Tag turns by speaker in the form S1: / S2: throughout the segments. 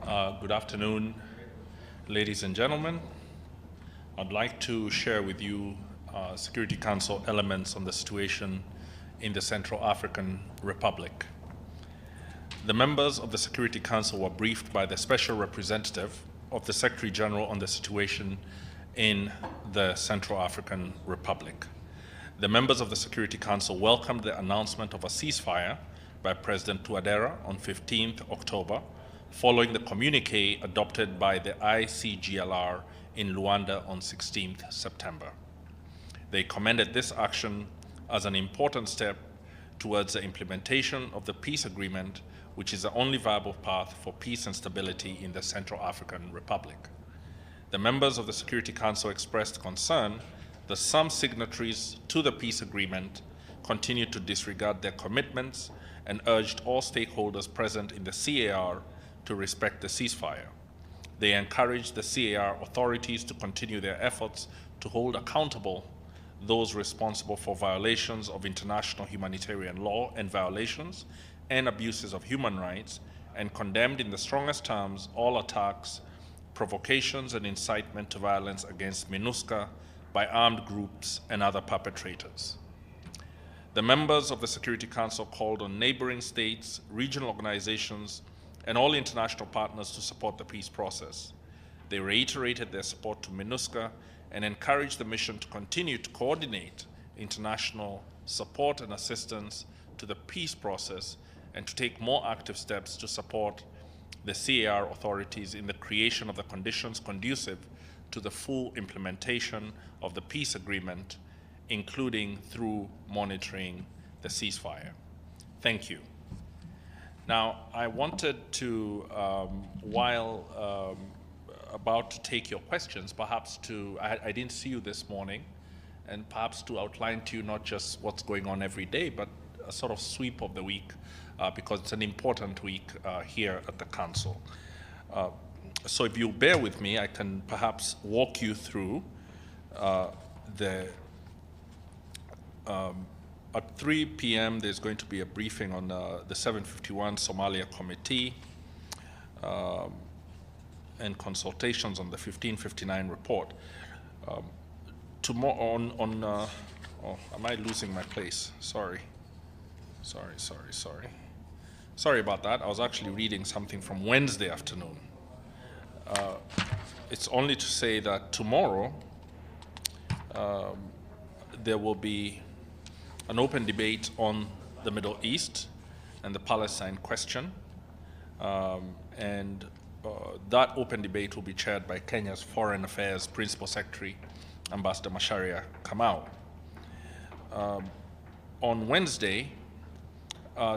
S1: Good afternoon, ladies and gentlemen. I'd like to share with you Security Council elements on the situation in the Central African Republic. The members of the Security Council were briefed by the Special Representative of the Secretary General on the situation in the Central African Republic. The members of the Security Council welcomed the announcement of a ceasefire by President Touadéra on 15th October, following the communique adopted by the ICGLR in Luanda on 16th September. They commended this action as an important step towards the implementation of the peace agreement, which is the only viable path for peace and stability in the Central African Republic. The members of the Security Council expressed concern that some signatories to the peace agreement continue to disregard their commitments and urged all stakeholders present in the CAR to respect the ceasefire. They encouraged the CAR authorities to continue their efforts to hold accountable those responsible for violations of international humanitarian law and violations and abuses of human rights, and condemned in the strongest terms all attacks, provocations, and incitement to violence against MINUSCA by armed groups and other perpetrators. The members of the Security Council called on neighboring states, regional organizations, and all international partners to support the peace process. They reiterated their support to MINUSCA and encouraged the mission to continue to coordinate international support and assistance to the peace process and to take more active steps to support the CAR authorities in the creation of the conditions conducive to the full implementation of the peace agreement, including through monitoring the ceasefire. Thank you. Now, I wanted to, while about to take your questions, perhaps I didn't see you this morning, and perhaps to outline to you not just what's going on every day, but a sort of sweep of the week, because it's an important week here at the Council. So if you bear with me, I can perhaps walk you through at 3 p.m. there's going to be a briefing on the 751 Somalia Committee and consultations on the 1559 report. Tomorrow oh, am I losing my place? Sorry about that. I was actually reading something from Wednesday afternoon. It's only to say that tomorrow there will be an open debate on the Middle East and the Palestine question. That open debate will be chaired by Kenya's Foreign Affairs Principal Secretary, Ambassador Macharia Kamau. On Wednesday,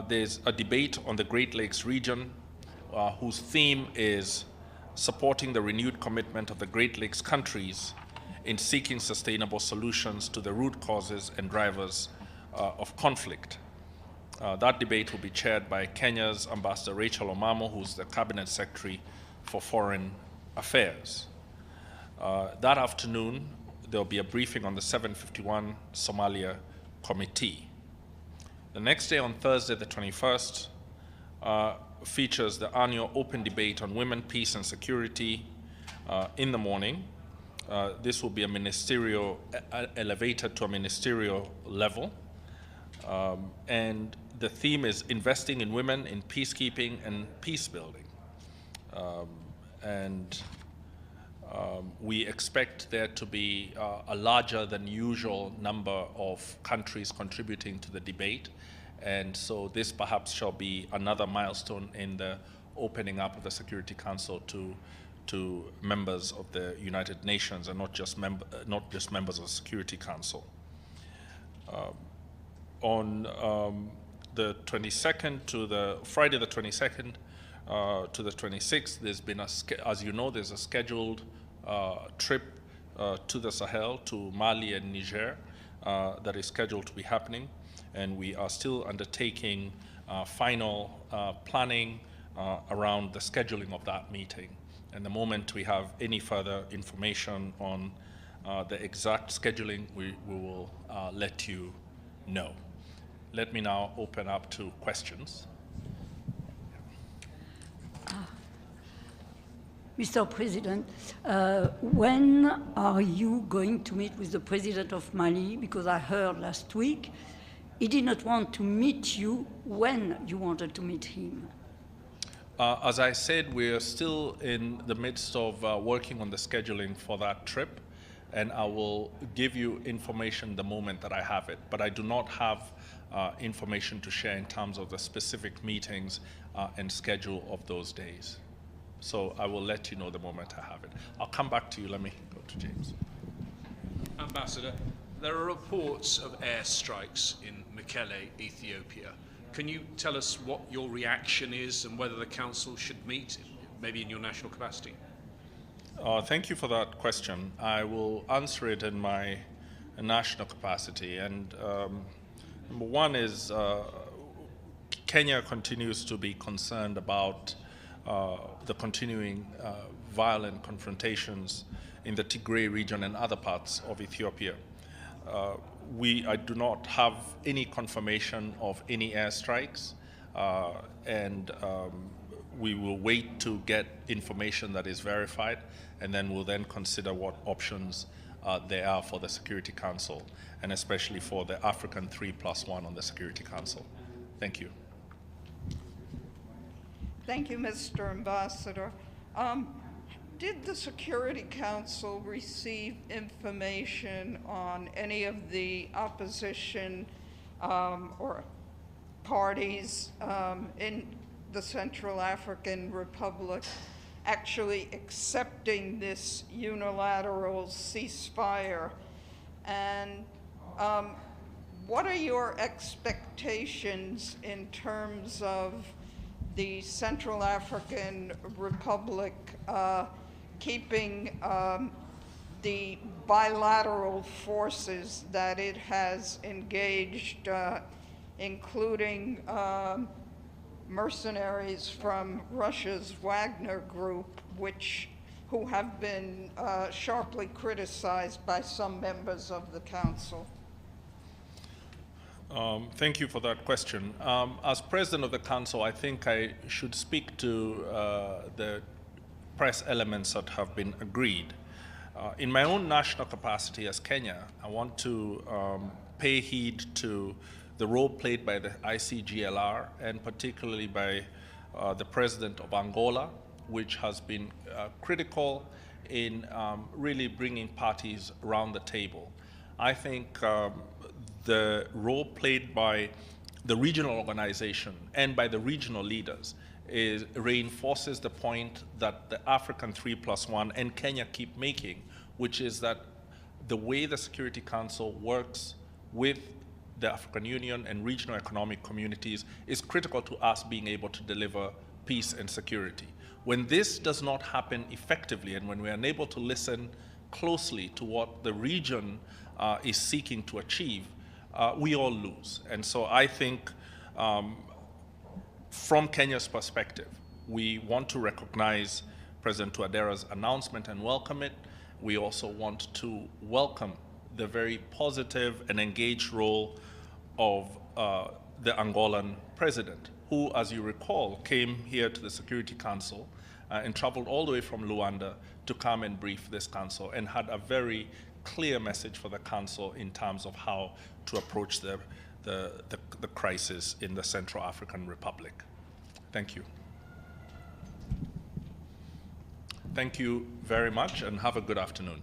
S1: there's a debate on the Great Lakes region whose theme is supporting the renewed commitment of the Great Lakes countries in seeking sustainable solutions to the root causes and drivers of conflict. That debate will be chaired by Kenya's Ambassador Rachel Omamo, who's the Cabinet Secretary for Foreign Affairs. That afternoon, there'll be a briefing on the 751 Somalia Committee. The next day, on Thursday the 21st, features the annual open debate on women, peace, and security in the morning. This will be a ministerial, elevated to a ministerial level. And the theme is investing in women in peacekeeping and peace building. We expect there to be a larger than usual number of countries contributing to the debate. And so this perhaps shall be another milestone in the opening up of the Security Council to members of the United Nations and not just members of the Security Council. On the 22nd to the Friday the 22nd to the 26th, there's been as you know, there's a scheduled trip to the Sahel, to Mali and Niger, that is scheduled to be happening, and we are still undertaking final planning around the scheduling of that meeting. And the moment we have any further information on the exact scheduling, we will let you know. Let me now open up to questions.
S2: Mr. President, when are you going to meet with the President of Mali? Because I heard last week he did not want to meet you when you wanted to meet him.
S1: As I said, we are still in the midst of working on the scheduling for that trip, and I will give you information the moment that I have it. But I do not have information to share in terms of the specific meetings and schedule of those days. So I will let you know the moment I have it. I'll come back to you. Let me go to James.
S3: Ambassador, there are reports of airstrikes in Mekelle, Ethiopia. Can you tell us what your reaction is and whether the Council should meet, maybe in your national capacity?
S1: Thank you for that question. I will answer it in my national capacity. And number one is Kenya continues to be concerned about the continuing violent confrontations in the Tigray region and other parts of Ethiopia. I do not have any confirmation of any airstrikes, and we will wait to get information that is verified, and then we'll then consider what options there are for the Security Council, and especially for the African 3+1 on the Security Council. Thank you.
S4: Thank you, Mr. Ambassador. Did the Security Council receive information on any of the opposition or parties in the Central African Republic actually accepting this unilateral ceasefire? And what are your expectations in terms of the Central African Republic keeping the bilateral forces that it has engaged, including mercenaries from Russia's Wagner Group, who have been sharply criticized by some members of the Council?
S1: Thank you for that question. As President of the Council, I think I should speak to the press elements that have been agreed. In my own national capacity as Kenya, I want to pay heed to the role played by the ICGLR and particularly by the President of Angola, which has been critical in really bringing parties around the table. I think the role played by the regional organization and by the regional leaders reinforces the point that the African 3+1 and Kenya keep making, which is that the way the Security Council works with the African Union and regional economic communities is critical to us being able to deliver peace and security. When this does not happen effectively and when we are unable to listen closely to what the region is seeking to achieve, we all lose. And so I think from Kenya's perspective, we want to recognize President Touadera's announcement and welcome it. We also want to welcome the very positive and engaged role of the Angolan president, who, as you recall, came here to the Security Council and traveled all the way from Luanda to come and brief this council and had a very clear message for the council in terms of how to approach the crisis in the Central African Republic. Thank you. Thank you very much and have a good afternoon.